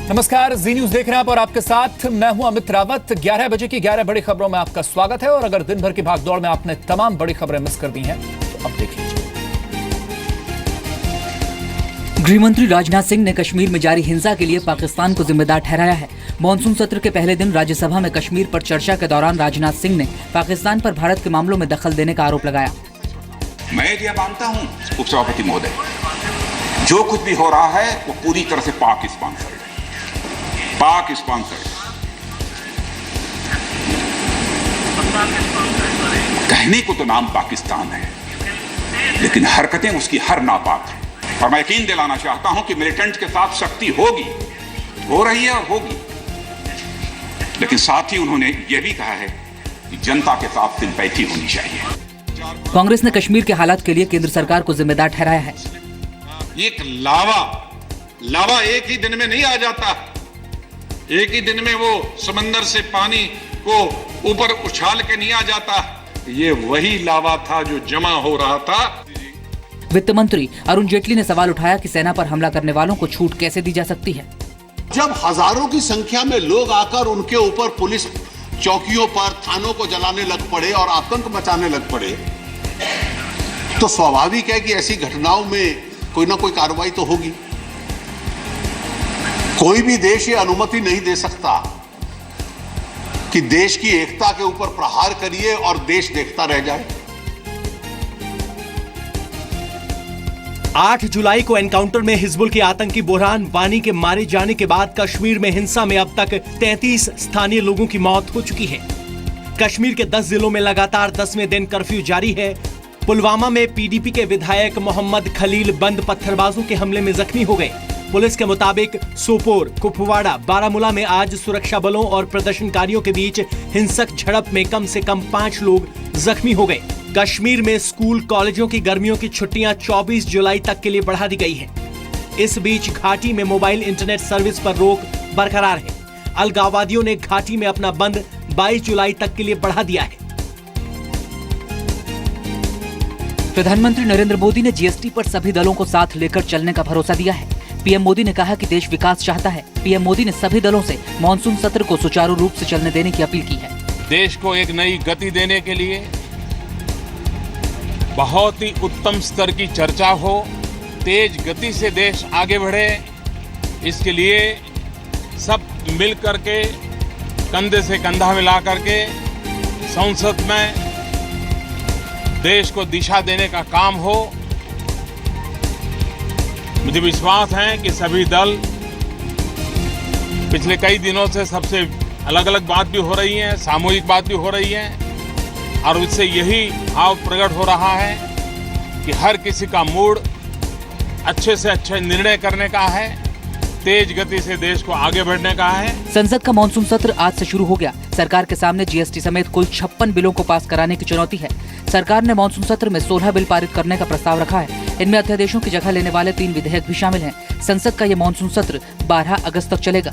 नमस्कार, जी न्यूज देख रहे हैं आप और आपके साथ मैं हूं अमित रावत। 11 बजे की 11 बड़ी खबरों में आपका स्वागत है। और अगर दिन भर की भागदौड़ में आपने तमाम बड़ी खबरें मिस कर दी हैं तो अब देख लीजिए। गृहमंत्री राजनाथ सिंह ने कश्मीर में जारी हिंसा के लिए पाकिस्तान को जिम्मेदार ठहराया है। मॉनसून सत्र के पहले दिन राज्यसभा में कश्मीर पर चर्चा के दौरान राजनाथ सिंह ने पाकिस्तान पर भारत के मामलों में दखल देने का आरोप लगाया। मैं यह मानता हूं उपसभापति महोदय, जो कुछ भी हो रहा है वो पूरी तरह से पाक स्पॉन्सर्ड है। कहने को तो नाम पाकिस्तान है, लेकिन हरकतें उसकी हर नापाक है। और मैं यकीन दिलाना चाहता हूं कि मिलिटेंट के साथ सख्ती होगी, हो रही है और होगी। लेकिन साथ ही उन्होंने यह भी कहा है कि जनता के साथ सिंपैथी होनी चाहिए। कांग्रेस ने कश्मीर के हालात के लिए केंद्र सरकार को जिम्मेदार ठहराया है। एक लावा एक ही दिन में नहीं आ जाता। एक ही दिन में वो समंदर से पानी को ऊपर उछाल के नहीं आ जाता। ये वही लावा था जो जमा हो रहा था। वित्त मंत्री अरुण जेटली ने सवाल उठाया कि सेना पर हमला करने वालों को छूट कैसे दी जा सकती है। जब हजारों की संख्या में लोग आकर उनके ऊपर पुलिस चौकियों पर थानों को जलाने लग पड़े और आतंक मचाने लग पड़े, तो स्वाभाविक है कि ऐसी घटनाओं में कोई ना कोई कार्रवाई तो होगी। कोई भी देश ये अनुमति नहीं दे सकता कि देश की एकता के ऊपर प्रहार करिए और देश देखता रह जाए। 8 जुलाई को एनकाउंटर में हिजबुल के आतंकी बुरहान वानी के मारे जाने के बाद कश्मीर में हिंसा में अब तक 33 स्थानीय लोगों की मौत हो चुकी है। कश्मीर के 10 जिलों में लगातार 10वें दिन कर्फ्यू जारी है। पुलवामा में पीडीपी के विधायक मोहम्मद खलील बंद पत्थरबाजों के हमले में जख्मी हो गए। पुलिस के मुताबिक सोपोर, कुपवाड़ा, बारामूला में आज सुरक्षा बलों और प्रदर्शनकारियों के बीच हिंसक झड़प में कम से कम 5 लोग जख्मी हो गए। कश्मीर में स्कूल कॉलेजों की गर्मियों की छुट्टियां 24 जुलाई तक के लिए बढ़ा दी गई है। इस बीच घाटी में मोबाइल इंटरनेट सर्विस पर रोक बरकरार है। अलगाववादियों ने घाटी में अपना बंद 22 जुलाई तक के लिए बढ़ा दिया है। प्रधानमंत्री नरेंद्र मोदी ने जीएसटी पर सभी दलों को साथ लेकर चलने का भरोसा दिया है। पीएम मोदी ने कहा कि देश विकास चाहता है। पीएम मोदी ने सभी दलों से मॉनसून सत्र को सुचारू रूप से चलने देने की अपील की है। देश को एक नई गति देने के लिए बहुत ही उत्तम स्तर की चर्चा हो, तेज गति से देश आगे बढ़े, इसके लिए सब मिल करके कंधे से कंधा मिला करके संसद में देश को दिशा देने का काम हो। मुझे विश्वास है कि सभी दल पिछले कई दिनों से सबसे अलग अलग बात भी हो रही है, सामूहिक बात भी हो रही है, और उससे यही भाव प्रकट हो रहा है कि हर किसी का मूड अच्छे से अच्छे निर्णय करने का है, तेज गति से देश को आगे बढ़ने का है। संसद का मॉनसून सत्र आज से शुरू हो गया। सरकार के सामने जीएसटी समेत कुल 56 बिलों को पास कराने की चुनौती है। सरकार ने मॉनसून सत्र में 16 बिल पारित करने का प्रस्ताव रखा है। इनमें अध्यादेशों की जगह लेने वाले 3 विधेयक भी शामिल हैं। संसद का ये मॉनसून सत्र 12 अगस्त तक चलेगा।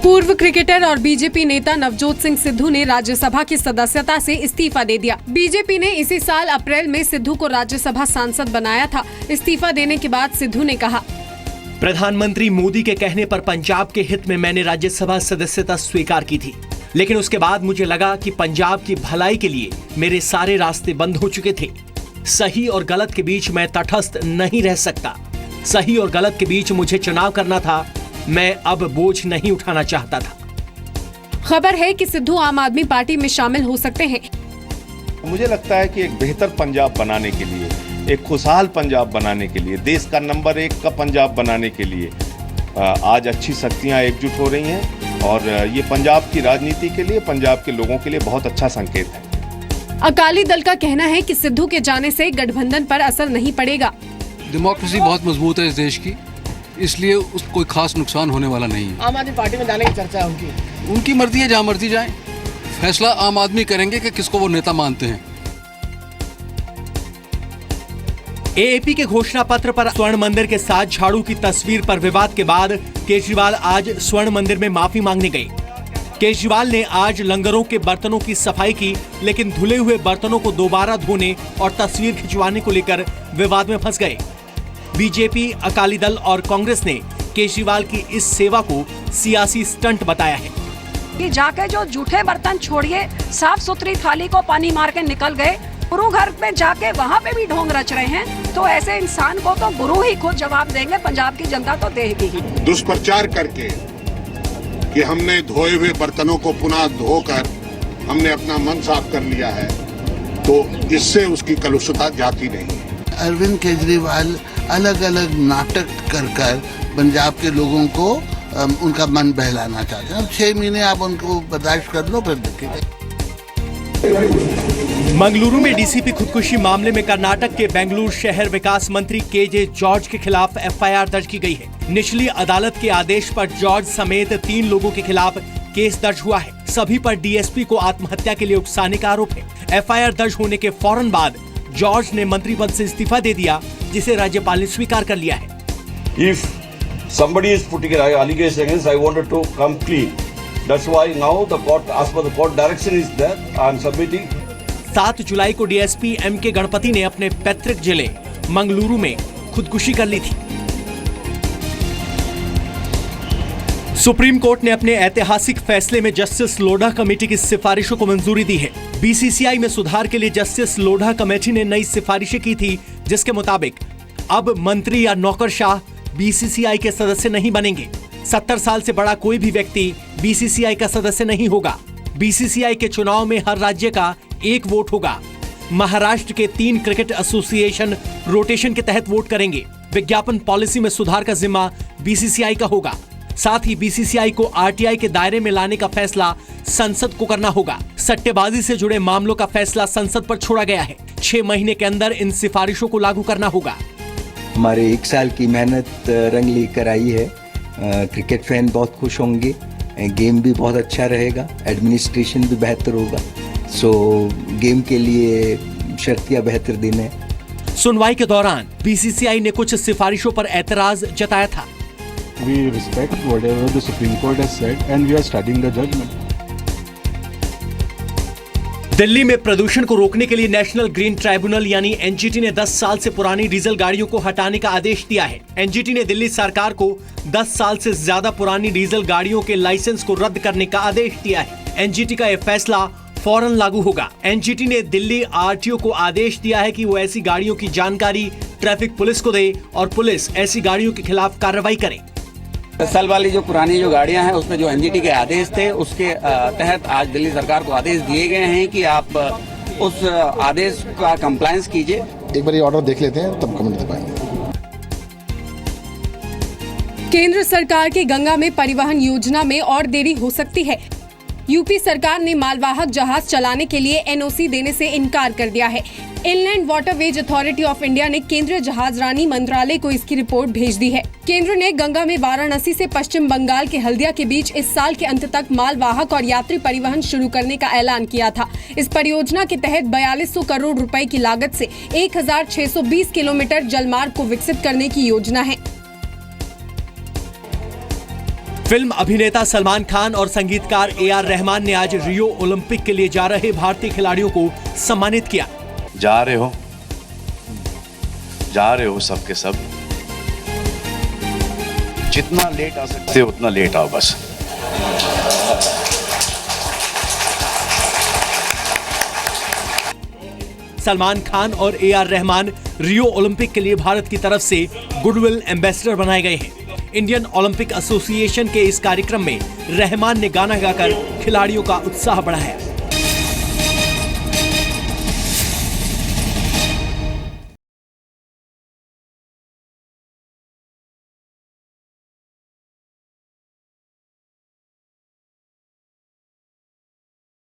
पूर्व क्रिकेटर और बीजेपी नेता नवजोत सिंह सिद्धू ने राज्यसभा की सदस्यता से इस्तीफा दे दिया। बीजेपी ने इसी साल अप्रैल में सिद्धू को राज्यसभा सांसद बनाया था। इस्तीफा देने के बाद सिद्धू ने कहा, प्रधानमंत्री मोदी के कहने पर पंजाब के हित में मैंने राज्यसभा सदस्यता स्वीकार की थी, लेकिन उसके बाद मुझे लगा कि पंजाब की भलाई के लिए मेरे सारे रास्ते बंद हो चुके थे। सही और गलत के बीच मैं तटस्थ नहीं रह सकता। सही और गलत के बीच मुझे चुनाव करना था। मैं अब बोझ नहीं उठाना चाहता था। खबर है कि सिद्धू आम आदमी पार्टी में शामिल हो सकते हैं। मुझे लगता है कि एक बेहतर पंजाब बनाने के लिए, एक खुशहाल पंजाब बनाने के लिए, देश का नंबर 1 का पंजाब बनाने के लिए आज अच्छी शक्तियां एकजुट हो रही हैं और ये पंजाब की राजनीति के लिए, पंजाब के लोगों के लिए बहुत अच्छा संकेत है। अकाली दल का कहना है कि सिद्धू के जाने से गठबंधन पर असर नहीं पड़ेगा। डेमोक्रेसी बहुत मजबूत है इस देश की, इसलिए उसको कोई खास नुकसान होने वाला नहीं है। आम आदमी पार्टी में जाने की चर्चा है उनकी मर्जी है, जहाँ मर्जी जाएं। फैसला आम आदमी करेंगे कि किसको वो नेता मानते हैं। एएपी के घोषणा पत्र पर स्वर्ण मंदिर के साथ झाड़ू की तस्वीर पर विवाद के बाद केजरीवाल आज स्वर्ण मंदिर में माफी मांगने गए। केजरीवाल ने आज लंगरों के बर्तनों की सफाई की, लेकिन धुले हुए बर्तनों को दोबारा धोने और तस्वीर खिंचवाने को लेकर विवाद में फंस गए। बीजेपी, अकाली दल और कांग्रेस ने केजरीवाल की इस सेवा को सियासी स्टंट बताया है कि जाके जो जूठे बर्तन छोड़िए, साफ सुथरी थाली को पानी मार के निकल गए, गुरु घर में जाके वहाँ पे भी ढोंग रच रहे हैं, तो ऐसे इंसान को तो गुरु ही खुद जवाब देंगे, पंजाब की जनता तो देगी ही। दुष्प्रचार करके कि हमने धोए हुए बर्तनों को पुनः धोकर हमने अपना मन साफ कर लिया है, तो इससे उसकी कलुषता जाती नहीं है। अरविंद केजरीवाल अलग अलग नाटक कर पंजाब के लोगों को उनका मन बहलाना चाहते हैं। 6 महीने आप उनको बर्दाश्त कर लो, फिर देखेंगे। मंगलुरु में डीसीपी खुदकुशी मामले में कर्नाटक के बेंगलुरु शहर विकास मंत्री केजे जॉर्ज के खिलाफ एफआईआर दर्ज की गई है। निचली अदालत के आदेश पर जॉर्ज समेत 3 लोगों के खिलाफ केस दर्ज हुआ है। सभी पर डीएसपी को आत्महत्या के लिए उकसाने का आरोप है। एफआईआर दर्ज होने के फौरन बाद जॉर्ज ने मंत्री पद से इस्तीफा दे दिया, जिसे राज्यपाल ने स्वीकार कर लिया है। If somebody is putting an allegation against, I wanted to come clean. That's why now the court, as per the court direction is there, I am submitting. 7 जुलाई को डीएसपी एम.के. गणपति ने अपने पैतृक जिले मंगलुरु में खुदकुशी कर ली थी। सुप्रीम कोर्ट ने अपने ऐतिहासिक फैसले में जस्टिस लोढ़ा कमेटी की सिफारिशों को मंजूरी दी है। बीसीसीआई में सुधार के लिए जस्टिस लोढ़ा कमेटी ने नई सिफारिशें की थी, जिसके मुताबिक अब मंत्री या नौकरशाह बीसीसीआई के सदस्य नहीं बनेंगे। 70 साल से बड़ा कोई भी व्यक्ति बीसीसीआई का सदस्य नहीं होगा। बीसीसीआई के चुनाव में हर राज्य का 1 वोट होगा। महाराष्ट्र के 3 क्रिकेट एसोसिएशन रोटेशन के तहत वोट करेंगे। विज्ञापन पॉलिसी में सुधार का जिम्मा बीसीसीआई का होगा। साथ ही बीसीसीआई को आरटीआई के दायरे में लाने का फैसला संसद को करना होगा। सट्टेबाजी से जुड़े मामलों का फैसला संसद पर छोड़ा गया है। 6 महीने के अंदर इन सिफारिशों को लागू करना होगा। हमारे 1 साल की मेहनत रंग लेकर आई है। क्रिकेट फैन बहुत खुश होंगे, गेम भी बहुत अच्छा रहेगा, एडमिनिस्ट्रेशन भी बेहतर होगा। सो गेम के लिए शर्तियां बेहतर दिन है। सुनवाई के दौरान बीसीसीआई ने कुछ सिफारिशों पर एतराज जताया था। We respect whatever the Supreme Court has said and we are studying the judgment. Delhi में प्रदूषण को रोकने के लिए नेशनल ग्रीन ट्राइब्यूनल यानी एनजीटी ने 10 साल से पुरानी डीजल गाड़ियों को हटाने का आदेश दिया है। एनजीटी ने दिल्ली सरकार को 10 साल से ज्यादा पुरानी डीजल गाड़ियों के लाइसेंस को रद्द करने का आदेश दिया है। एनजीटी का यह फैसला फौरन लागू होगा। एनजीटी ने दिल्ली आरटीओ को आदेश दिया है कि वो ऐसी गाड़ियों की जानकारी ट्रैफिक पुलिस को दे और पुलिस ऐसी गाड़ियों के खिलाफ कार्रवाई करे। 10 साल वाली जो पुरानी जो गाड़ियां हैं उसमें जो एनजीटी के आदेश थे उसके तहत आज दिल्ली सरकार को आदेश दिए गए हैं कि आप उस आदेश का कंप्लायंस कीजिए। एक बार ये ऑर्डर देख लेते हैं तब कमेंट दे पाएंगे। केंद्र सरकार की गंगा में परिवहन योजना में और देरी हो सकती है। यूपी सरकार ने मालवाहक जहाज चलाने के लिए एनओसी देने से इनकार कर दिया है। Inland waterways authority of India ने केंद्रीय जहाजरानी मंत्रालय को इसकी रिपोर्ट भेज दी है। केंद्र ने गंगा में वाराणसी से पश्चिम बंगाल के हल्दिया के बीच इस साल के अंत तक मालवाहक और यात्री परिवहन शुरू करने का ऐलान किया था। इस परियोजना के तहत 4200 करोड़ रुपए की लागत से 1620 किलोमीटर जलमार्ग को विकसित करने की योजना है। फिल्म अभिनेता सलमान खान और संगीतकार ए.आर. रहमान ने आज रियो ओलंपिक के लिए जा रहे भारतीय खिलाड़ियों को सम्मानित किया। जा रहे हो सबके सब, जितना लेट आ सकते हो उतना लेट आओ बस। सलमान खान और ए.आर. रहमान रियो ओलंपिक के लिए भारत की तरफ से गुडविल एम्बेसडर बनाए गए हैं। इंडियन ओलंपिक एसोसिएशन के इस कार्यक्रम में रहमान ने गाना गाकर खिलाड़ियों का उत्साह बढ़ाया।